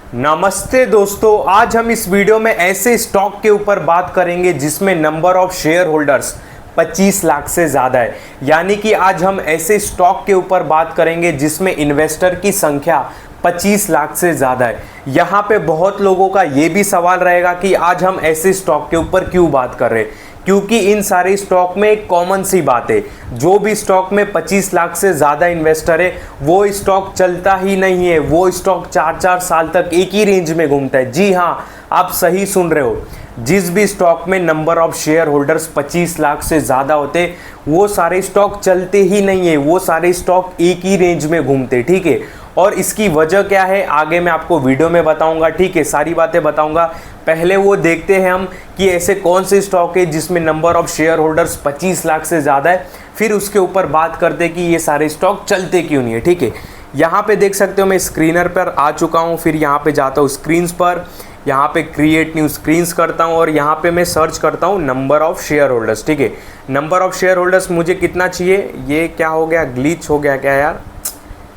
नमस्ते दोस्तों, आज हम इस वीडियो में ऐसे स्टॉक के ऊपर बात करेंगे जिसमें number of share holders 25 lakh से ज़्यादा है। यानी कि आज हम ऐसे स्टॉक के ऊपर बात करेंगे जिसमें इन्वेस्टर की संख्या 25 लाख से ज़्यादा है। यहाँ पे बहुत लोगों का ये भी सवाल रहेगा कि आज हम ऐसे स्टॉक के ऊपर क्यों बात कर रहे हैं, क्योंकि इन सारे स्टॉक में एक कॉमन सी बात है, जो भी स्टॉक में 25 लाख से ज़्यादा इन्वेस्टर है वो स्टॉक चलता ही नहीं है। वो स्टॉक 4-4 साल तक एक ही रेंज में घूमता है। जी हाँ, आप सही सुन रहे हो, जिस भी स्टॉक में number of share holders 25 lakh से ज़्यादा होते वो सारे स्टॉक चलते ही नहीं है, वो सारे स्टॉक एक ही रेंज में घूमते। ठीक है, और इसकी वजह क्या है आगे मैं आपको वीडियो में बताऊंगा। ठीक है, सारी बातें बताऊंगा। पहले वो देखते हैं हम कि ऐसे कौन से स्टॉक है जिसमें number of share holders 25 lakh से ज़्यादा है, फिर उसके ऊपर बात करते कि ये सारे स्टॉक चलते क्यों नहीं है। ठीक है, यहाँ पे देख सकते हो मैं स्क्रीनर पर आ चुका हूँ। फिर यहाँ पे जाता हूँ स्क्रीन्स पर, यहाँ पे क्रिएट न्यू स्क्रीन्स करता हूँ और यहाँ पे मैं सर्च करता हूँ नंबर ऑफ शेयर होल्डर्स। ठीक है, नंबर ऑफ शेयर होल्डर्स मुझे कितना चाहिए। ये क्या हो गया, ग्लिच हो गया क्या यार।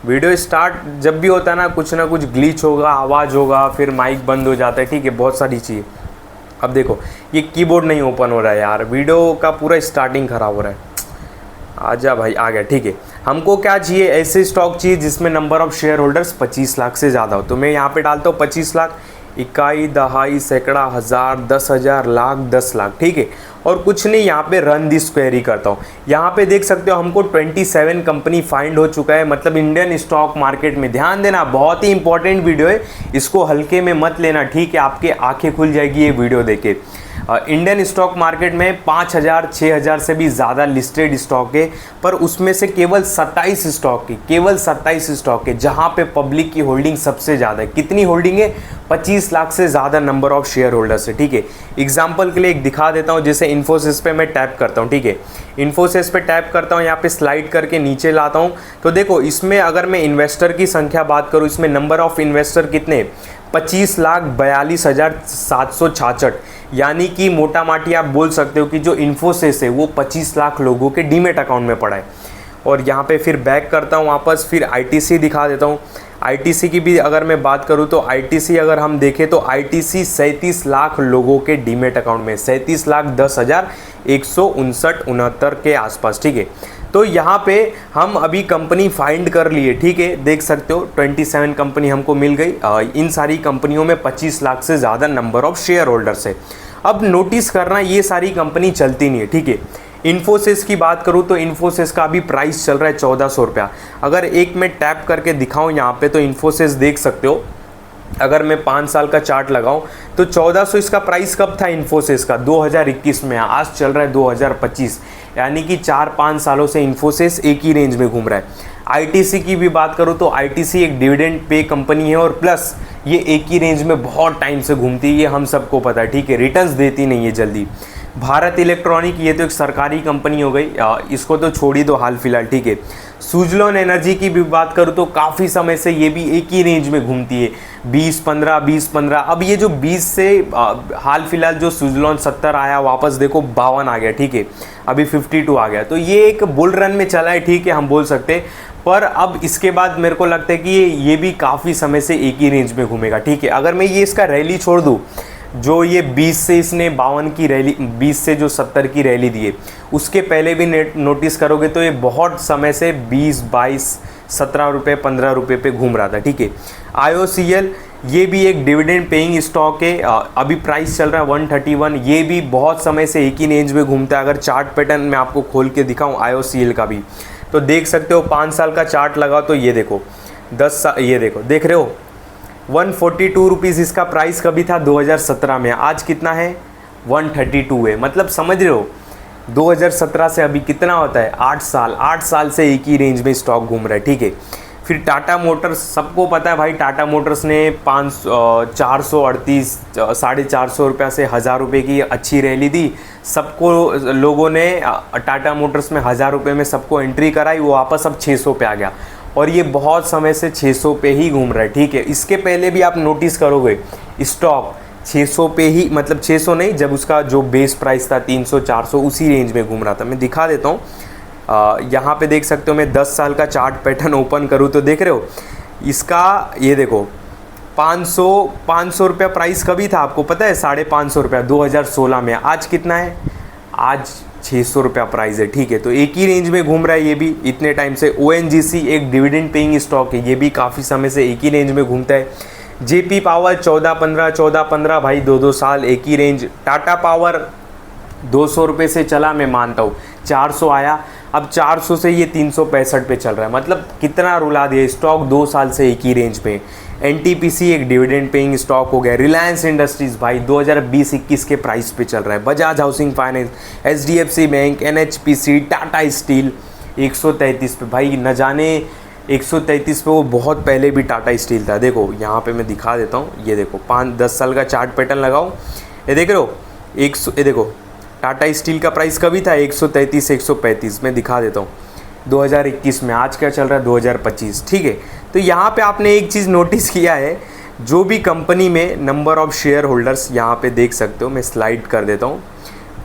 वीडियो स्टार्ट जब भी होता है ना कुछ ग्लिच होगा, आवाज़ होगा, फिर माइक बंद हो जाता है। ठीक है, बहुत सारी चीज़ें। अब देखो ये कीबोर्ड नहीं ओपन हो रहा है यार, वीडियो का पूरा स्टार्टिंग ख़राब हो रहा है। आजा भाई, आ गया। ठीक है, हमको क्या चाहिए, ऐसे स्टॉक चाहिए जिसमें number of share holders 25 lakh से ज़्यादा हो। तो मैं यहाँ पे डालता हूँ 25 लाख, इकाई, दहाई, सैकड़ा, हज़ार, 10,000, लाख, 10 लाख। ठीक है, और कुछ नहीं, यहाँ पे रन दिस क्वेरी करता हूँ। यहाँ पे देख सकते हो हमको 27 कंपनी फाइंड हो चुका है, मतलब इंडियन स्टॉक मार्केट में। ध्यान देना, बहुत ही इंपॉर्टेंट वीडियो है, इसको हल्के में मत लेना। ठीक है, आपके आंखें खुल जाएगी ये वीडियो देखे। इंडियन स्टॉक मार्केट में 5,000-6,000 से भी ज़्यादा लिस्टेड स्टॉक है, पर उसमें से केवल 27 स्टॉक है जहां पे पब्लिक की होल्डिंग सबसे ज़्यादा है। कितनी होल्डिंग है, 25 लाख से ज़्यादा नंबर ऑफ शेयर होल्डर्स है। ठीक है, एग्जाम्पल के लिए एक दिखा देता हूं, जैसे इन्फोसिस पे मैं टैप करता हूं। ठीक है, इन्फोसिस पे टैप करता हूं, यहाँ पे स्लाइड करके नीचे लाता हूं, तो देखो इसमें अगर मैं इन्वेस्टर की संख्या बात करूँ, इसमें नंबर ऑफ इन्वेस्टर कितने, 25,42,766। यानी कि मोटा माटी आप बोल सकते हो कि जो इन्फोसिस है वो 25 लाख लोगों के डीमेट अकाउंट में पड़ा है। और यहाँ पे फिर बैक करता हूँ वापस, फिर आईटीसी दिखा देता हूँ। आईटीसी की भी अगर मैं बात करूँ तो आईटीसी अगर हम देखें तो आईटीसी 37 लाख लोगों के डीमेट अकाउंट में, 37,10,159 के आसपास। ठीक है, तो यहाँ पे हम अभी कंपनी फाइंड कर लिए। ठीक है, देख सकते हो 27 कंपनी हमको मिल गई। इन सारी कंपनियों में 25 लाख से ज़्यादा नंबर ऑफ शेयर होल्डर्स है। अब नोटिस करना, ये सारी कंपनी चलती नहीं है। ठीक है, इन्फोसिस की बात करूँ तो इन्फोसिस का अभी प्राइस चल रहा है 1400 रुपया। अगर एक मैं टैप करके दिखाऊँ यहाँ पे तो इन्फोसिस देख सकते हो, अगर मैं 5 साल का चार्ट लगाऊं तो 1400 इसका प्राइस कब था इन्फोसिस का, 2021 में। आज चल रहा है 2025, यानी कि 4-5 सालों से इन्फोसिस एक ही रेंज में घूम रहा है। आईटीसी की भी बात करूं तो आईटीसी एक डिविडेंड पे कंपनी है और प्लस ये एक ही रेंज में बहुत टाइम से घूमती है, ये हम सबको पता है। ठीक है, रिटर्न्स देती नहीं है जल्दी। भारत इलेक्ट्रॉनिक, ये तो एक सरकारी कंपनी हो गई, इसको तो छोड़ ही दो हाल फिलहाल। ठीक है, सुजलॉन एनर्जी की भी बात करूँ तो काफ़ी समय से ये भी एक ही रेंज में घूमती है, 20-15। अब ये जो 20 से हाल फिलहाल जो सुजलॉन 70 आया, वापस देखो 52 आ गया। ठीक है, अभी 52 आ गया, तो ये एक बुल रन में चला है। ठीक है, हम बोल सकते हैं, पर अब इसके बाद मेरे को लगता है कि ये भी काफ़ी समय से एक ही रेंज में घूमेगा। ठीक है, अगर मैं ये इसका रैली छोड़ दूँ, जो ये 20 से इसने 52 की रैली, 20 से जो 70 की रैली दी है, उसके पहले भी नोटिस करोगे तो ये बहुत समय से 20, 22, 17 रुपये, 15 रुपये पे घूम रहा था। ठीक है, IOCL ये भी एक डिविडेंड पेइंग स्टॉक है, अभी प्राइस चल रहा है 131। ये भी बहुत समय से एक ही रेंज में घूमता है। अगर चार्ट पैटर्न मैं आपको खोल के दिखाऊँ IOCL का भी, तो देख सकते हो 5 साल का चार्ट लगा तो ये देखो 10 साल, ये देखो, देख रहे हो 142 रुपीज़ इसका प्राइस कभी था 2017 में, आज कितना है 132 है। मतलब समझ रहे हो 2017 से अभी कितना होता है, 8 साल से एक ही रेंज में स्टॉक घूम रहा है। ठीक है, फिर टाटा मोटर्स, सबको पता है भाई, टाटा मोटर्स ने 438, 450 रुपया से 1000 रुपये की अच्छी रैली दी। सबको लोगों ने टाटा मोटर्स में 1000 रुपये में सबको एंट्री कराई, वो वापस अब 600 पे आ गया और ये बहुत समय से 600 पे ही घूम रहा है। ठीक है, इसके पहले भी आप नोटिस करोगे स्टॉक 600 पे ही, मतलब 600 नहीं, जब उसका जो बेस प्राइस था 300-400 उसी रेंज में घूम रहा था। मैं दिखा देता हूँ, यहाँ पे देख सकते हो, मैं 10 साल का चार्ट पैटर्न ओपन करूँ तो देख रहे हो इसका, ये देखो 500 रुपया प्राइस कभी था आपको पता है? 550 रुपया 2016 में। आज कितना है? आज 600 रुपया प्राइस है, ठीक है। तो एक ही रेंज में घूम रहा है ये भी इतने टाइम से। ONGC एक डिविडेंड पेइंग स्टॉक है, ये भी काफ़ी समय से एक ही रेंज में घूमता है। JP पावर 14-15 भाई 2-2 साल एक ही रेंज। टाटा पावर 200 रुपये से चला, मैं मानता हूँ 400 आया, अब 400 से ये 365 पे चल रहा है। मतलब कितना रुला दिया स्टॉक 2 साल से एक ही रेंज पे। NTPC एक डिविडेंड पेइंग स्टॉक हो गया। रिलायंस इंडस्ट्रीज़ भाई 2020-21 के प्राइस पे चल रहा है। Bajaj housing finance, HDFC bank, NHPC, Tata steel 133 पे भाई, न जाने 133 पे वो बहुत पहले भी टाटा स्टील था। देखो यहाँ पे मैं दिखा देता हूँ, ये देखो 5-10 साल का चार्ट पैटर्न लगाओ, ये देख रहे हो ये देखो टाटा स्टील का प्राइस कभी था? 133-135 में दिखा देता हूँ 2021 में। आज क्या चल रहा है? 2025, ठीक है। तो यहाँ पे आपने एक चीज़ नोटिस किया है, जो भी कंपनी में नंबर ऑफ़ शेयर होल्डर्स यहाँ पे देख सकते हो, मैं स्लाइड कर देता हूँ,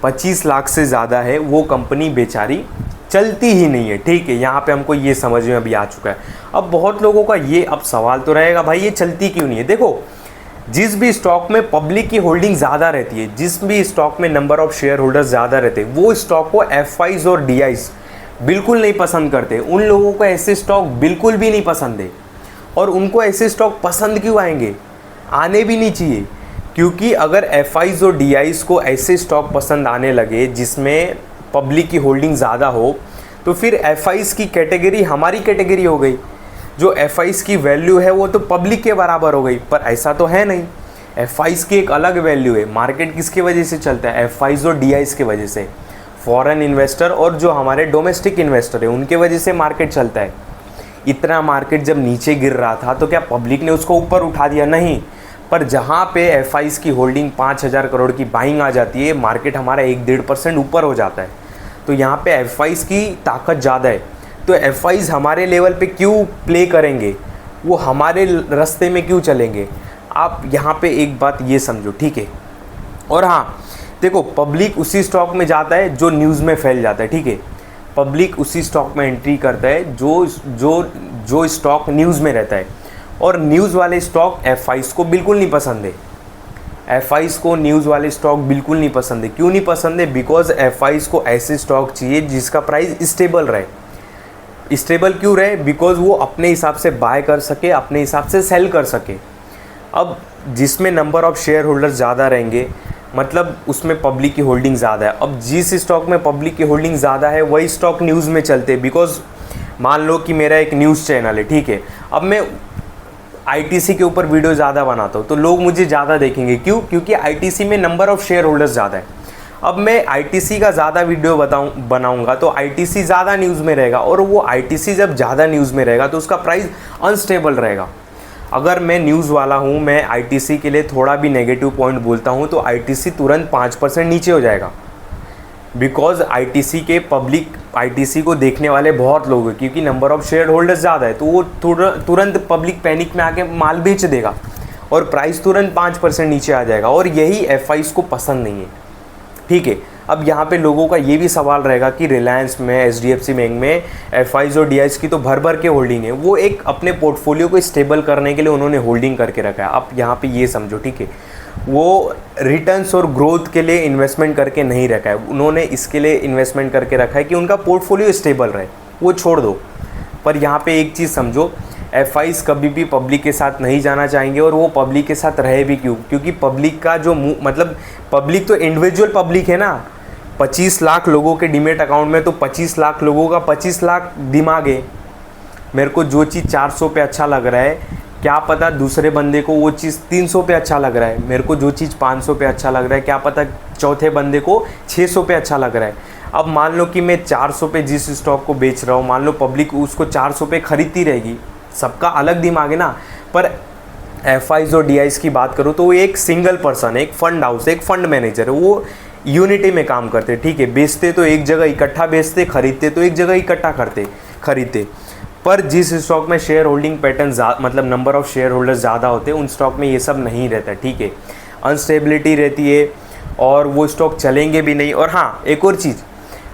25 लाख से ज़्यादा है, वो कंपनी बेचारी चलती ही नहीं है, ठीक है। यहाँ पे हमको ये समझ में अभी आ चुका है। अब बहुत लोगों का ये अब सवाल तो रहेगा भाई ये चलती क्यों नहीं है? देखो, जिस भी स्टॉक में पब्लिक की होल्डिंग ज़्यादा रहती है, जिस भी स्टॉक में नंबर ऑफ़ शेयर होल्डर्स ज़्यादा रहते हैं, वो स्टॉक को FIs और DIs बिल्कुल नहीं पसंद करते। उन लोगों को ऐसे स्टॉक बिल्कुल भी नहीं पसंद है। और उनको ऐसे स्टॉक पसंद क्यों आएंगे? आने भी नहीं चाहिए, क्योंकि अगर FIs और DIs को ऐसे स्टॉक पसंद आने लगे जिसमें पब्लिक की होल्डिंग ज़्यादा हो, तो फिर FIs की कैटेगरी हमारी कैटेगरी हो गई। जो FIs की वैल्यू है वो तो पब्लिक के बराबर हो गई, पर ऐसा तो है नहीं। FIs की एक अलग वैल्यू है। मार्केट किसकी वजह से चलता है? FIs और DIs की वजह से। फॉरेन इन्वेस्टर और जो हमारे डोमेस्टिक इन्वेस्टर है उनके वजह से मार्केट चलता है। इतना मार्केट जब नीचे गिर रहा था तो क्या पब्लिक ने उसको ऊपर उठा दिया? नहीं। पर जहाँ पे FIs की होल्डिंग 5,000 करोड़ की बाइंग आ जाती है, मार्केट हमारा 1-1.5% ऊपर हो जाता है। तो यहाँ पे FIs की ताकत ज़्यादा है। तो FIs हमारे लेवल पे क्यों प्ले करेंगे? वो हमारे रास्ते में क्यों चलेंगे? आप यहाँ पे एक बात ये समझो, ठीक है। और हाँ देखो, पब्लिक उसी स्टॉक में जाता है जो न्यूज़ में फैल जाता है, ठीक है। पब्लिक उसी स्टॉक में एंट्री करता है जो स्टॉक न्यूज़ में रहता है। और न्यूज़ वाले स्टॉक FIs को बिल्कुल नहीं पसंद है। FIs को न्यूज़ वाले स्टॉक बिल्कुल नहीं पसंद है। क्यों नहीं पसंद है? बिकॉज FIs को ऐसे स्टॉक चाहिए जिसका प्राइस स्टेबल रहे। स्टेबल क्यों रहे? बिकॉज वो अपने हिसाब से बाय कर सके, अपने हिसाब से सेल कर सके। अब जिसमें नंबर ऑफ़ शेयर होल्डर्स ज़्यादा रहेंगे, मतलब उसमें पब्लिक की होल्डिंग ज़्यादा है। अब जिस स्टॉक में पब्लिक की होल्डिंग ज़्यादा है वही स्टॉक न्यूज़ में चलते हैं। बिकॉज मान लो कि मेरा एक न्यूज़ चैनल है, ठीक है। अब मैं ITC के ऊपर वीडियो ज़्यादा बनाता हूँ तो लोग मुझे ज़्यादा देखेंगे। क्यों? क्योंकि ITC में नंबर ऑफ़ शेयर होल्डर्स ज़्यादा है। अब मैं ITC का ज़्यादा वीडियो बनाऊँगा तो ITC ज़्यादा न्यूज़ में रहेगा, और वो ITC जब ज़्यादा न्यूज़ में रहेगा तो उसका प्राइस अनस्टेबल रहेगा। अगर मैं न्यूज़ वाला हूँ, मैं ITC के लिए थोड़ा भी नेगेटिव पॉइंट बोलता हूँ तो ITC तुरंत 5% नीचे हो जाएगा। बिकॉज ITC को देखने वाले बहुत लोग हैं, क्योंकि नंबर ऑफ़ शेयर होल्डर्स ज़्यादा है, तो वो तुरंत पब्लिक पैनिक में आके माल बेच देगा और प्राइस तुरंत 5% नीचे आ जाएगा। और यही FIs को पसंद नहीं है, ठीक है। अब यहाँ पे लोगों का ये भी सवाल रहेगा कि रिलायंस में, HDFC बैंक में FIs और DIs की तो भर भर के होल्डिंग है। वो एक अपने पोर्टफोलियो को स्टेबल करने के लिए उन्होंने होल्डिंग करके रखा है। आप यहाँ पे ये समझो, ठीक है। वो रिटर्न्स और ग्रोथ के लिए इन्वेस्टमेंट करके नहीं रखा है, उन्होंने इसके लिए इन्वेस्टमेंट करके रखा है कि उनका पोर्टफोलियो स्टेबल रहे। वो छोड़ दो। पर यहाँ पे एक चीज़ समझो, FIs कभी भी पब्लिक के साथ नहीं जाना चाहेंगे, और वो पब्लिक के साथ रहे भी क्यों? क्योंकि पब्लिक का जो मतलब पब्लिक तो इंडिविजुअल पब्लिक है ना। 25 लाख लोगों के डीमेट अकाउंट में तो 25 लाख लोगों का 25 लाख दिमाग है। मेरे को जो चीज़ 400 पे अच्छा लग रहा है, क्या पता दूसरे बंदे को वो चीज़ 300 पे अच्छा लग रहा है। मेरे को जो चीज़ 500 पे अच्छा लग रहा है, क्या पता चौथे बंदे को 600 पे अच्छा लग रहा है। अब मान लो कि मैं 400 पे जिस स्टॉक को बेच रहा हूँ, मान लो पब्लिक उसको 400 पे खरीदती रहेगी। सबका अलग दिमाग है ना। पर FIs और DIs की बात करूँ तो वो एक सिंगल पर्सन है, एक फंड हाउस, एक फंड मैनेजर है। वो यूनिटी में काम करते, ठीक है। बेचते तो एक जगह इकट्ठा बेचते, खरीदते तो एक जगह इकट्ठा खरीदते। पर जिस स्टॉक में शेयर होल्डिंग पैटर्न मतलब नंबर ऑफ़ शेयर होल्डर्स ज़्यादा होते हैं, उन स्टॉक में ये सब नहीं रहता, ठीक है। अनस्टेबिलिटी रहती है और वो स्टॉक चलेंगे भी नहीं। और हाँ, एक और चीज़,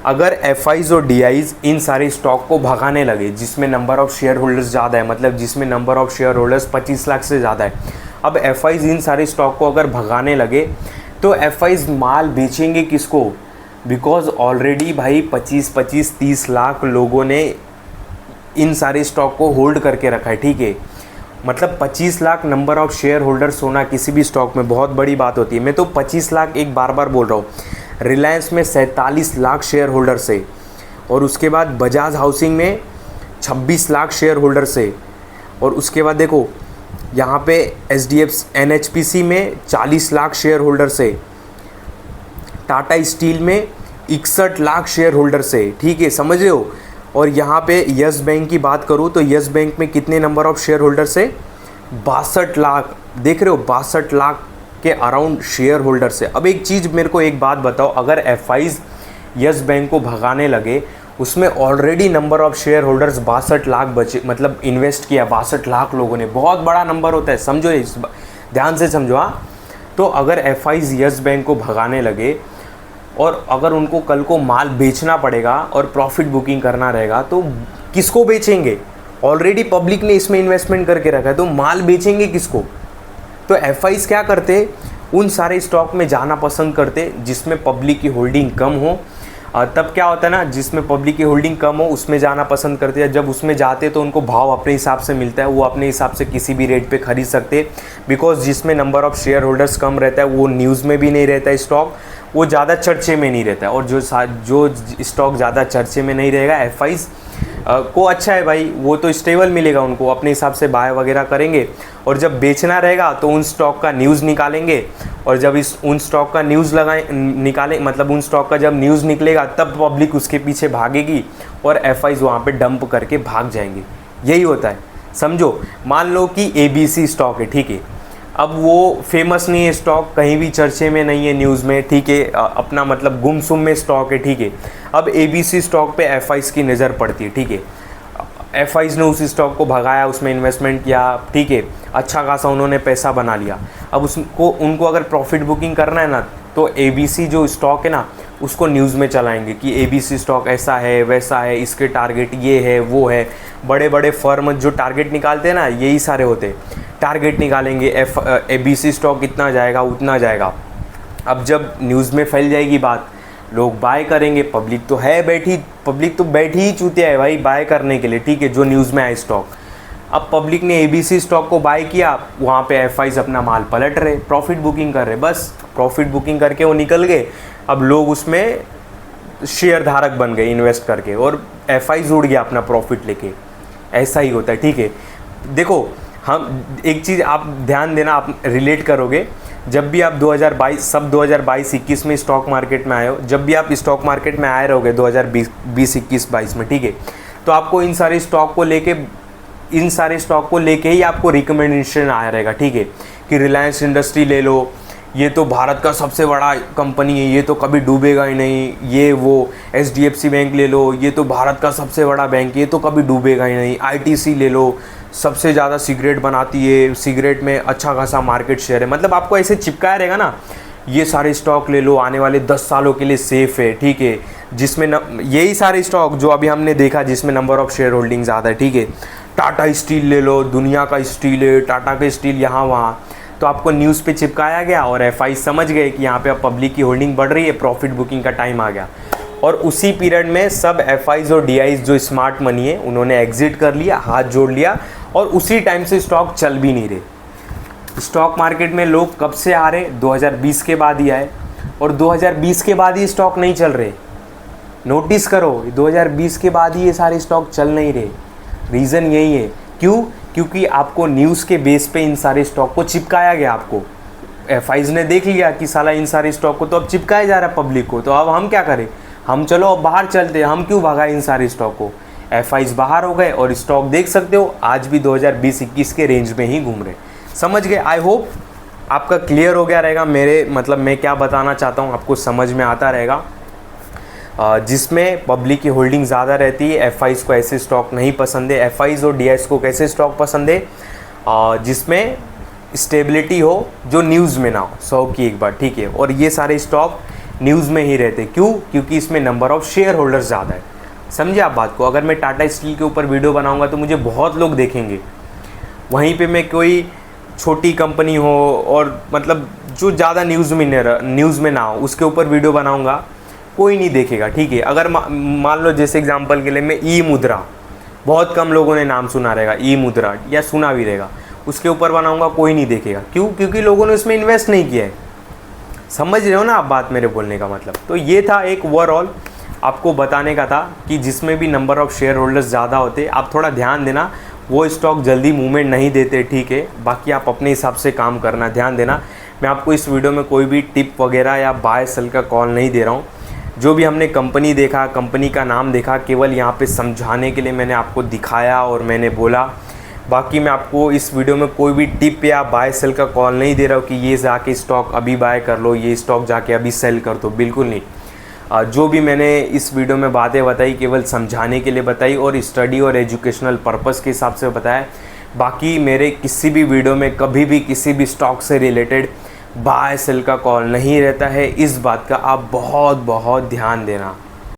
अगर FIs और DIs इन सारे स्टॉक को भगाने लगे जिसमें नंबर ऑफ़ शेयर होल्डर्स ज़्यादा है, मतलब जिसमें number of share holders 25 lakh से ज़्यादा है, अब एफआईज इन सारे स्टॉक को अगर भगाने लगे तो एफआईज माल बेचेंगे किसको? बिकॉज ऑलरेडी भाई 25-30 लाख लोगों ने इन सारे स्टॉक को होल्ड करके रखा है, ठीक है। मतलब 25 lakh number of share holders होना किसी भी स्टॉक में बहुत बड़ी बात होती है। मैं तो 25 लाख एक बार बोल रहा हूँ। रिलायंस में 47 लाख शेयर होल्डर्स है, और उसके बाद बजाज हाउसिंग में 26 लाख शेयर होल्डर्स है, और उसके बाद देखो यहाँ पे NHPC में 40 लाख शेयर होल्डर्स है, टाटा स्टील में 61 लाख शेयर होल्डर्स है, ठीक है, समझ रहे हो। और यहाँ पे यस बैंक की बात करूँ तो यस बैंक में कितने नंबर ऑफ शेयर होल्डर्स है? 62 लाख, देख रहे हो, 62 लाख के अराउंड शेयर होल्डर्स है। अब एक चीज़ मेरे को एक बात बताओ, अगर एफआईज यस बैंक को भगाने लगे, उसमें already number of share holders 62 lakh बचे, मतलब इन्वेस्ट किया 62 लाख लोगों ने, बहुत बड़ा नंबर होता है, समझो, इस ध्यान से समझो। हाँ, तो अगर एफआईज यस बैंक को भगाने लगे और अगर उनको कल को माल बेचना पड़ेगा और प्रॉफिट बुकिंग करना रहेगा तो किसको बेचेंगे? ऑलरेडी पब्लिक ने इसमें इन्वेस्टमेंट करके रखा है, तो माल बेचेंगे किसको? तो एफआईज क्या करते? उन सारे स्टॉक में जाना पसंद करते जिसमें पब्लिक की होल्डिंग कम हो। तब क्या होता है ना, जिसमें पब्लिक की होल्डिंग कम हो उसमें जाना पसंद करते हैं। जब उसमें जाते तो उनको भाव अपने हिसाब से मिलता है, वो अपने हिसाब से किसी भी रेट पे खरीद सकते, बिकॉज जिसमें नंबर ऑफ शेयर होल्डर्स कम रहता है वो न्यूज़ में भी नहीं रहता है, स्टॉक वो ज़्यादा चर्चे में नहीं रहता है। और जो स्टॉक ज़्यादा चर्चे में नहीं रहेगा, एफआईज को अच्छा है भाई, वो तो स्टेबल मिलेगा, उनको अपने हिसाब से बाय वगैरह करेंगे। और जब बेचना रहेगा तो उन स्टॉक का न्यूज़ निकालेंगे, और जब उन स्टॉक का न्यूज़ निकालें, मतलब उन स्टॉक का जब न्यूज़ निकलेगा तब पब्लिक उसके पीछे भागेगी और एफआईज वहाँ पे डंप करके भाग जाएंगे। यही होता है, समझो। मान लो कि ABC स्टॉक है, ठीक है, अब वो फेमस नहीं है स्टॉक, कहीं भी चर्चे में नहीं है न्यूज़ में, ठीक है, अपना मतलब गुमसुम में स्टॉक है, ठीक है। अब ABC स्टॉक पे एफआईज की नज़र पड़ती है, ठीक है, एफआईज ने उस स्टॉक को भगाया, उसमें इन्वेस्टमेंट किया, ठीक है, अच्छा खासा उन्होंने पैसा बना लिया। अब उनको अगर प्रॉफिट बुकिंग करना है ना, तो ABC जो स्टॉक है ना उसको न्यूज़ में चलाएंगे कि ABC स्टॉक ऐसा है वैसा है, इसके टारगेट ये है वो है। बड़े बड़े फर्म जो टारगेट निकालते हैं ना, यही सारे होते हैं, टारगेट निकालेंगे, ABC स्टॉक इतना जाएगा उतना जाएगा। अब जब न्यूज़ में फैल जाएगी बात, लोग बाय करेंगे, पब्लिक तो बैठी ही चूतिया है भाई बाय करने के लिए, ठीक है, जो न्यूज़ में आए स्टॉक। अब पब्लिक ने ABC स्टॉक को बाय किया, वहाँ पे एफआईज अपना माल पलट रहे, प्रॉफिट बुकिंग कर रहे, बस प्रॉफिट बुकिंग करके वो निकल गए। अब लोग उसमें शेयर धारक बन गए इन्वेस्ट करके, और एफआईज उड़ गया अपना प्रॉफिट लेके। ऐसा ही होता है, ठीक है। देखो, हम एक चीज़ आप ध्यान देना, आप रिलेट करोगे, जब भी आप 2022-21 में स्टॉक मार्केट में आए हो, जब भी आप स्टॉक मार्केट में आए रहोगे 2020-21-22 में, ठीक है, तो आपको इन सारे स्टॉक को लेके ही आपको रिकमेंडेशन आया रहेगा, ठीक है, कि रिलायंस इंडस्ट्री ले लो, ये तो भारत का सबसे बड़ा कंपनी है, ये तो कभी डूबेगा ही नहीं, ये वो HDFC बैंक ले लो, ये तो भारत का सबसे बड़ा बैंक, ये तो कभी डूबेगा ही नहीं, ITC ले लो, सबसे ज़्यादा सिगरेट बनाती है, सिगरेट में अच्छा खासा मार्केट शेयर है। मतलब आपको ऐसे चिपकाया रहेगा ना, ये सारे स्टॉक ले लो, आने वाले 10 सालों के लिए सेफ़ है, ठीक है, जिसमें यही सारे स्टॉक जो अभी हमने देखा जिसमें नंबर ऑफ शेयर होल्डिंग ज़्यादा है, ठीक है, टाटा स्टील ले लो, दुनिया का स्टील है, टाटा का स्टील यहाँ वहाँ, तो आपको न्यूज़ पे चिपकाया गया और एफआई समझ गए कि यहाँ पे अब पब्लिक की होल्डिंग बढ़ रही है, प्रॉफिट बुकिंग का टाइम आ गया। और उसी पीरियड में सब एफआईज और डीआईज जो स्मार्ट मनी है उन्होंने एग्जिट कर लिया, हाथ जोड़ लिया, और उसी टाइम से स्टॉक चल भी नहीं रहे। स्टॉक मार्केट में लोग कब से आ रहे? 2020 के बाद ही आए, और 2020 के बाद ही स्टॉक नहीं चल रहे। नोटिस करो, 2020 के बाद ही ये सारे स्टॉक चल नहीं रहे। रीज़न यही है, क्यों? क्योंकि आपको न्यूज़ के बेस पे इन सारे स्टॉक को चिपकाया गया। आपको एफआईज ने देख लिया कि साला इन सारे स्टॉक को तो अब चिपकाया जा रहा है पब्लिक को, तो अब हम क्या करें? हम चलो अब बाहर चलते हैं, हम क्यों भगाए इन सारे स्टॉक को? एफआईज बाहर हो गए और स्टॉक देख सकते हो आज भी 2020-21 के रेंज में ही घूम रहे। समझ गए? आई होप आपका क्लियर हो गया रहेगा, मेरे मतलब मैं क्या बताना चाहता हूँ आपको समझ में आता रहेगा। जिसमें पब्लिक की होल्डिंग ज़्यादा रहती है, एफआईज को ऐसे स्टॉक नहीं पसंद है। एफआईज और डीआईज को कैसे स्टॉक पसंद है? जिसमें स्टेबिलिटी हो, जो न्यूज़ में ना हो, 100 की एक बार, ठीक है। और ये सारे स्टॉक न्यूज़ में ही रहते, क्यों? क्योंकि इसमें नंबर ऑफ शेयर होल्डर्स ज़्यादा है। समझे आप बात को? अगर मैं टाटा स्टील के ऊपर वीडियो बनाऊंगा तो मुझे बहुत लोग देखेंगे, वहीं पे मैं कोई छोटी कंपनी हो और मतलब जो ज़्यादा न्यूज़ में ना हो उसके ऊपर वीडियो बनाऊंगा, कोई नहीं देखेगा, ठीक है। अगर मान लो जैसे एग्जांपल के लिए मैं ई मुद्रा, बहुत कम लोगों ने नाम सुना रहेगा ई मुद्रा या सुना भी रहेगा, उसके ऊपर बनाऊंगा, कोई नहीं देखेगा। क्यों? क्योंकि लोगों ने उसमें इन्वेस्ट नहीं किया है। समझ रहे हो ना आप बात मेरे बोलने का मतलब? तो ये था एक ओवरऑल आपको बताने का था कि जिसमें भी नंबर ऑफ़ शेयर होल्डर्स ज़्यादा होते, आप थोड़ा ध्यान देना, वो स्टॉक जल्दी मूवमेंट नहीं देते, ठीक है। बाकी आप अपने हिसाब से काम करना, ध्यान देना। मैं आपको इस वीडियो में कोई भी टिप वगैरह या बाय सेल का कॉल नहीं दे रहा हूँ। जो भी हमने कंपनी देखा, कंपनी का नाम देखा, केवल यहाँ पे समझाने के लिए मैंने आपको दिखाया और मैंने बोला। बाकी मैं आपको इस वीडियो में कोई भी टिप या बाय सेल का कॉल नहीं दे रहा हूँ कि ये जाके स्टॉक अभी बाय कर लो, ये स्टॉक जाके अभी सेल कर दो, बिल्कुल नहीं। जो भी मैंने इस वीडियो में बातें बताई केवल समझाने के लिए बताई और स्टडी और एजुकेशनल पर्पस के हिसाब से बताया। बाकी मेरे किसी भी वीडियो में कभी भी किसी भी स्टॉक से रिलेटेड बाय सेल का कॉल नहीं रहता है। इस बात का आप बहुत बहुत ध्यान देना।